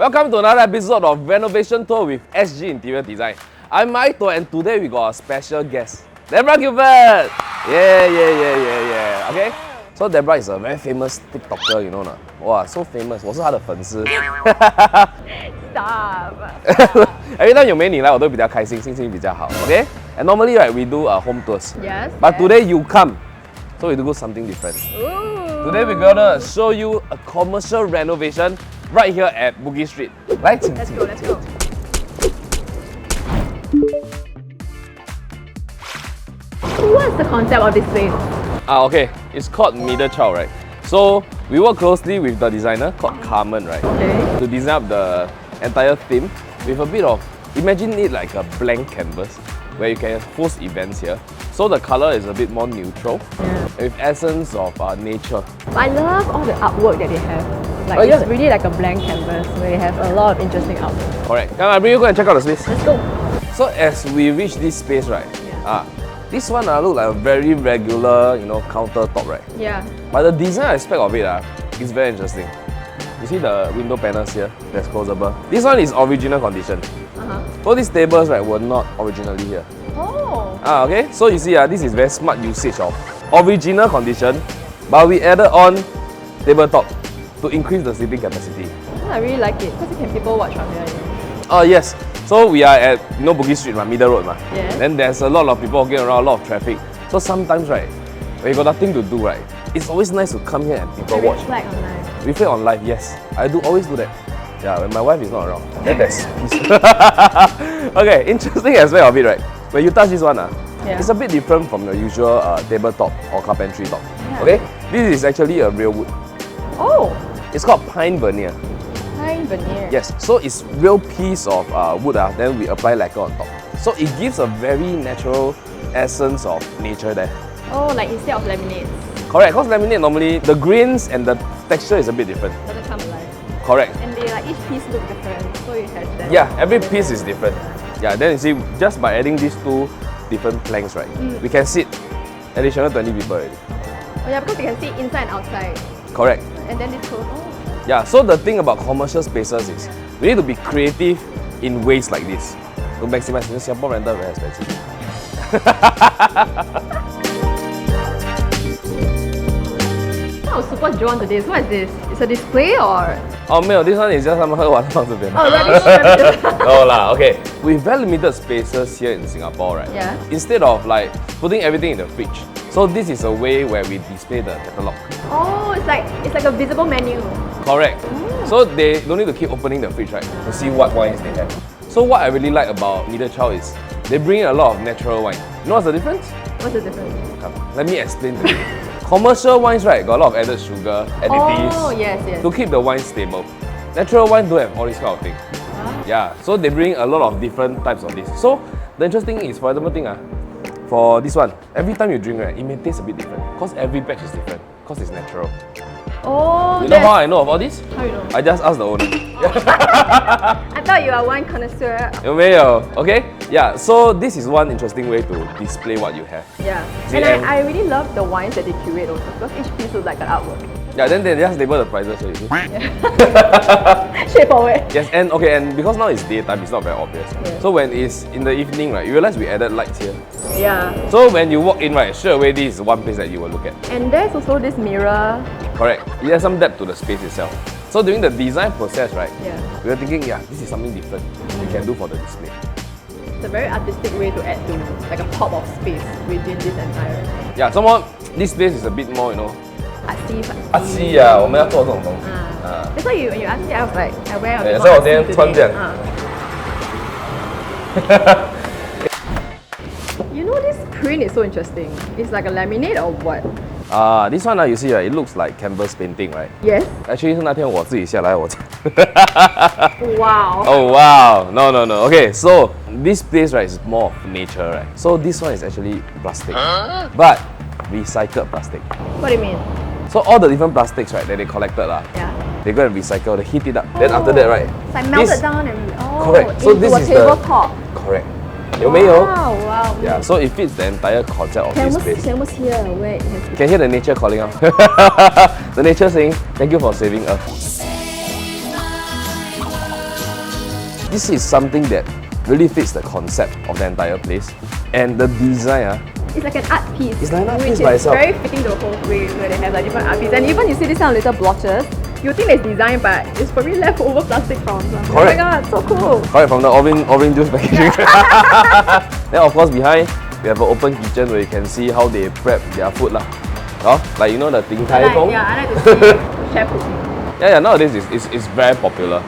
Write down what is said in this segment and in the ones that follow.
Welcome to another episode of Renovation Tour with SG Interior Design. I'm Mayiduo and today we got a special guest, Deborah Kwek. Yeah. Okay, so Deborah is a very famous TikToker, you know not? Wow, so famous. 我是她的粉丝。Stop. Every time 有美女来，我都比较开心，心情比较好。Okay, and normally right we do home tours. Yes. But today you come, so we do something different. Ooh. Today we're gonna show you a commercial renovation right here at Bugis Street. Right? Let's go. What's the concept of this place? Okay. It's called Mayiduo, right? So we work closely with the designer called Carmen, right? Okay. To design up the entire theme with a bit of, imagine it like a blank canvas where you can host events here. So the color is a bit more neutral, with essence of nature. I love all the artwork that they have. Like it's really like a blank canvas where they have a lot of interesting artwork. Correct. Come on, I bring you go and check out the space. Let's go. So as we reach this space, right? This one look like a very regular, countertop, right? Yeah. But the design aspect of it is very interesting. You see the window panels here, that's closable. This one is original condition. So these tables, right, were not originally here. Oh. Okay, so you see, this is very smart usage of original condition, but we added on tabletop to increase the seating capacity. I really like it because people watch from here. Yes. So we are at Bugis Street, middle road. Yeah. Then there's a lot of people walking around, a lot of traffic. So sometimes, right, when you got nothing to do, right, it's always nice to come here and people watch. Reflect on life. Reflect on life, yes. I do always do that. Yeah, when my wife is not around. Then there's peace. Okay, interesting aspect of it, right? When you touch this one, it's a bit different from your usual tabletop or carpentry top. Yeah. Okay, this is actually a real wood. Oh. It's called pine veneer. Pine veneer. Yes, so it's real piece of wood, then we apply lacquer on top. So it gives a very natural essence of nature there. Oh, like instead of laminates. Correct, because laminate normally the grains and the texture is a bit different. Doesn't come alive. Correct. And they like each piece look different, so it has that. Yeah, every piece is different. Yeah, then you see, just by adding these two different planks, right, we can sit additional 20 people already. Oh yeah, because you can see inside and outside. Correct. And then this close. Yeah, so the thing about commercial spaces is we need to be creative in ways like this to maximize. Singapore rental very expensive. I was super drawn to this. What is this? It's a display or? Oh, no, this one is just 他们喝完放这边。Oh, rubbish. No lah, okay. With very limited spaces here in Singapore, right? Yeah. Instead of like putting everything in the fridge, so this is a way where we display the catalog. Oh, it's like a visible menu. Correct. So they don't need to keep opening the fridge, right, to see what wines they have. So what I really like about Mayiduo is they bring in a lot of natural wine. You know what's the difference? What's the difference? Come, let me explain to you. Commercial wines, right, got a lot of added sugar, additives, Oh, yes. to keep the wine stable. Natural wine don't have all this kind of thing. Yeah, so they bring a lot of different types of this. So the interesting is, for example, for this one, every time you drink, right, it may taste a bit different because every batch is different because it's natural. Oh, You know how I know of all this? How you know? I just asked the owner. I thought you are wine connoisseur. 有没有? Okay? Yeah, so this is one interesting way to display what you have. Yeah. See, And I really love the wines that they curate also because each piece looks like an artwork. Yeah, then they just label the prices so you see. Straightforward. Yes, and because now it's daytime, it's not very obvious. Yeah. So when it's in the evening, right, you realize we added lights here. Yeah. So when you walk in, right, straight away this is one place that you will look at. And there's also this mirror. Correct. It has some depth to the space itself. So during the design process, right, we were thinking, this is something different we can do for the display. It's a very artistic way to add to like a pop of space within this entire. Yeah, somehow this space is a bit more, Artsy. artsy 啊，我们要做这种东西。That's why when you asked me, I was like, I wear a bit 所以 more 我今天 artsy 穿这样。 You know this print is so interesting. It's like a laminate or what? This one you see, right, it looks like canvas painting, right? Yes. Actually 是那天我自己下来我。Wow. Oh wow! No. Okay, so this place, right, is more of nature, right? So this one is actually plastic, but recycled plastic. What do you mean? So all the different plastics, right, that they collected, they go and recycle, they heat it up. Then after that, right, it's like melted down and correct. So this is the tabletop. Correct. 有没有? Wow. Yeah, so it fits the entire concept of this space. Can almost hear where it has. You can hear the nature calling out. The nature saying, "Thank you for saving Earth." this is something that really fits the concept of the entire place. And the design, It's like an art piece. It's like an art which piece by is itself. very fitting the whole place where they have like different art pieces. And even you see this kind of little blotches, you think it's design, but it's probably leftover plastic from some. Oh my Correct. god, so cool. Correct, from the orange juice packaging. Then of course behind, we have an open kitchen where you can see how they prep their food lah. Oh, like you know the Ting Tai Kong? Yeah, I like to see chef cooking. Yeah, nowadays it's very popular.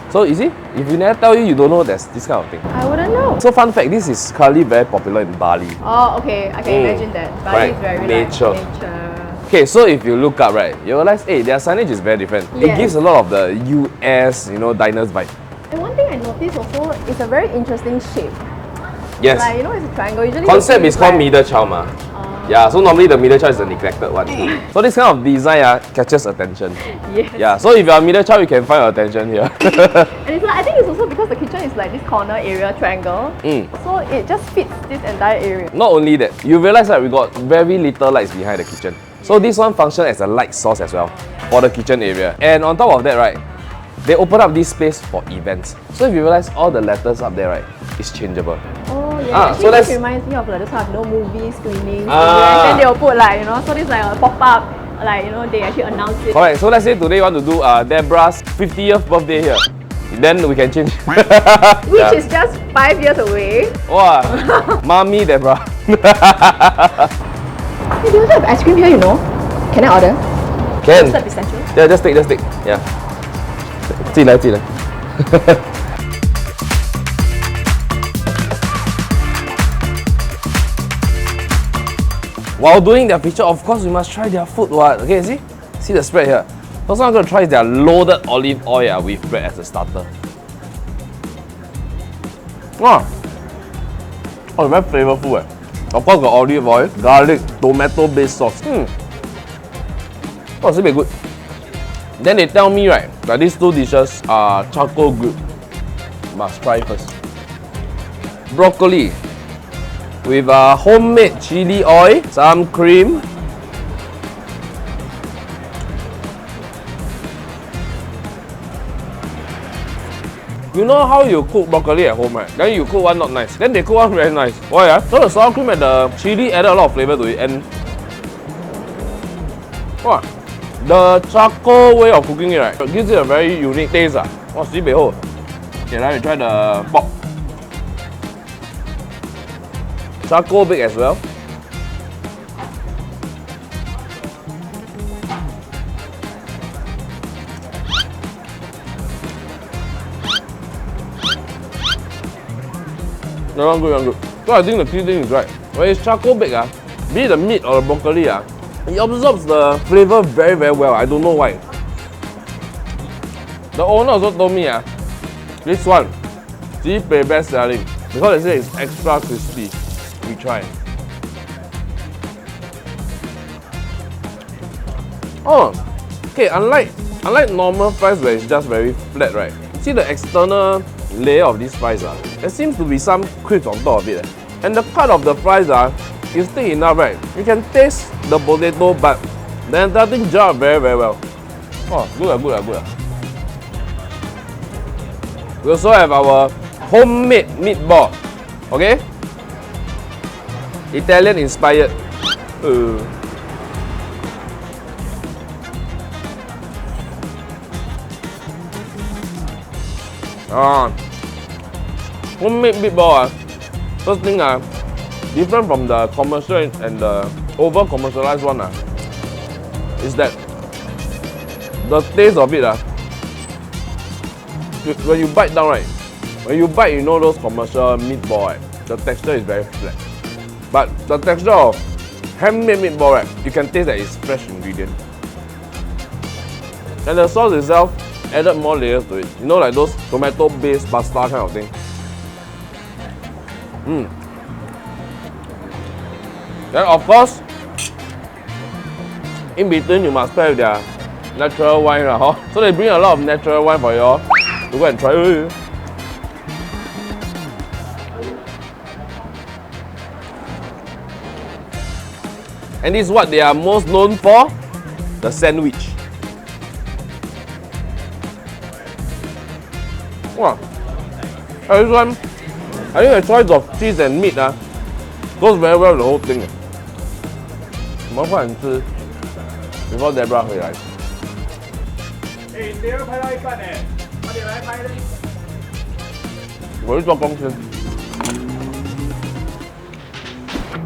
So you see, if you never tell you, you don't know there's this kind of thing. I wouldn't know. So fun fact, this is currently very popular in Bali. Oh, okay. I can imagine that. Bali Right. is very Nature. like nature. Okay, so if you look up, right, you realize, hey, their signage is very different. It Yes. gives a lot of the US, diners vibe. And one thing I noticed also, it's a very interesting shape. Yes. Like, you know, it's a triangle. Usually Concept the is called like, middle child ma. Yeah, so normally the middle child is the neglected one. So this kind of design catches attention. Yes. Yeah, so if you're a middle child, you can find your attention here. And it's like, I think it's also because the kitchen is like this corner area triangle. So it just fits this entire area. Not only that, you realize that we got very little lights behind the kitchen. So this one functions as a light source as well for the kitchen area. And on top of that, right, they open up this space for events. So if you realize all the letters up there, right, it's changeable. Oh yeah, so actually let's- this reminds me of like this kind of movie screenings. And then they'll put like, so this like a pop-up, like, they actually announce it. Correct. So let's say today you want to do Deborah's 50th birthday here. Then we can change. Which is just 5 years away. Wow, mommy Deborah. Hey, do you also have ice cream here, Can I order? Can. Roasted pistachio? Yeah, just take. Yeah. 自己来。While doing their picture, of course, we must try their food. What? Okay, see the spread here. First one I'm gonna try is their loaded olive oil with bread as a starter. Wow. Oh, very flavorful. Of course, got olive oil, garlic, tomato-based sauce. Oh, it's a bit good. Then they tell me, right, that these two dishes are charcoal grilled. Must try first. Broccoli with homemade chili oil, some cream. You know how you cook broccoli at home, right? Then you cook one not nice. Then they cook one very nice. Why? So the sour cream and the chili added a lot of flavor to it, and wow, the charcoal way of cooking it, right, it gives it a very unique taste. Wow, sibei ho. Okay, now we try the pork. Charcoal bake as well. Yeah, one good. So I think the key thing is right. When it's charcoal baked, be it the meat or the broccoli, it absorbs the flavor very, very well. I don't know why. The owner also told me, this one, sibei best selling because they say it's extra crispy. We try. Oh, okay. Unlike normal fries where it's just very flat, right? See the external layer of this fries, there seems to be some crisp on top of it. And the cut of the fries is thick enough, right? You can taste the potato, but the entire thing jar very, very well. Oh, good. We also have our homemade meatball, okay? Italian inspired. Homemade meatball. First thing, different from the commercial and the over commercialized one, is that the taste of it, when you bite down, right? When you bite, those commercial meatball, right? The texture is very flat. But the texture of handmade meatball, right? You can taste that it's fresh ingredient. And the sauce itself added more layers to it. Like those tomato-based pasta kind of thing. Then of course, in between you must pair with their natural wine, So they bring a lot of natural wine for you all to go and try. And this is what they are most known for, the sandwich. Wow. This one, I think the choice of cheese and meat goes very well with the whole thing. 我们快点吃 ，before Deborah 回来。你要拍到一半呢，快点来拍的。我去做公司。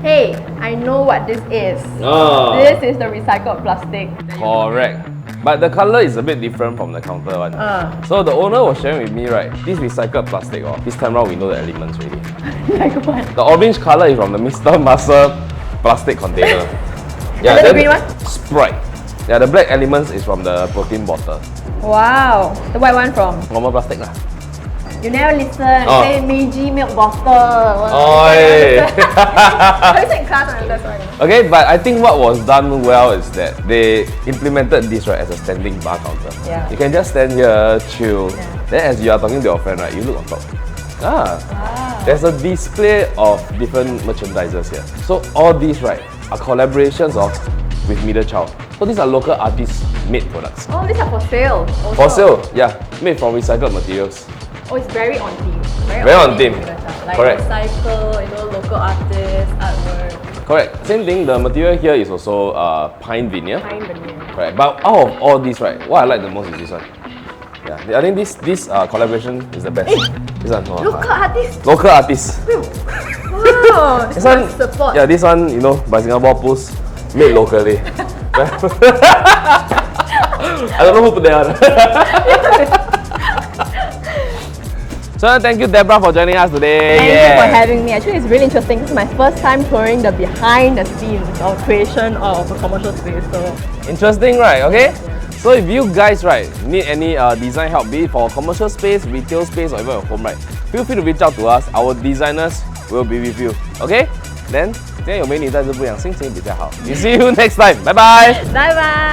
Hey, I know what this is. Oh. This is the recycled plastic. Correct. But the color is a bit different from the counter one. So the owner was sharing with me, right? This recycled plastic, this time around we know the elements already. Like what? The orange color is from the Mr. Muscle plastic container. And then the green one? Sprite. Yeah, the black elements is from the protein bottle. Wow. The white one from? Normal plastic lah. You never listen. Oh. Say Meiji milk bottle. Oi. I was in class on that, sorry. Okay, but I think what was done well is that they implemented this right as a standing bar counter. Yeah. You can just stand here, chill. Yeah. Then as you are talking to your friend, right, you look on top. Wow. There's a display of different merchandises here. So all these right are collaborations with middle child. So these are local artists made products. Oh, these are for sale. Also. For sale, yeah, made from recycled materials. Oh, it's very on theme. Very on theme. Like Correct. recycle, local artists, artwork. Correct. Same thing. The material here is also pine veneer. Pine veneer. Correct. But out of all these, right, what I like the most is this one. Yeah, I think this collaboration is the best. This one. Local artists. Local artists. Wow. This one. Support. Yeah, this one, by Singapore Pools, made locally. I don't know who put that on. So thank you, Deborah, for joining us today. Thank you for having me. Actually, it's really interesting. This is my first time touring the behind the scenes of creation of a commercial space. So Interesting, right? Okay. So if you guys, right, need any design help, be it for commercial space, retail space, or even a home, right, feel free to reach out to us. Our designers will be with you. Okay? Then, 今天有美女在这不一样，心情比较好。We see you next time. Bye bye. bye bye.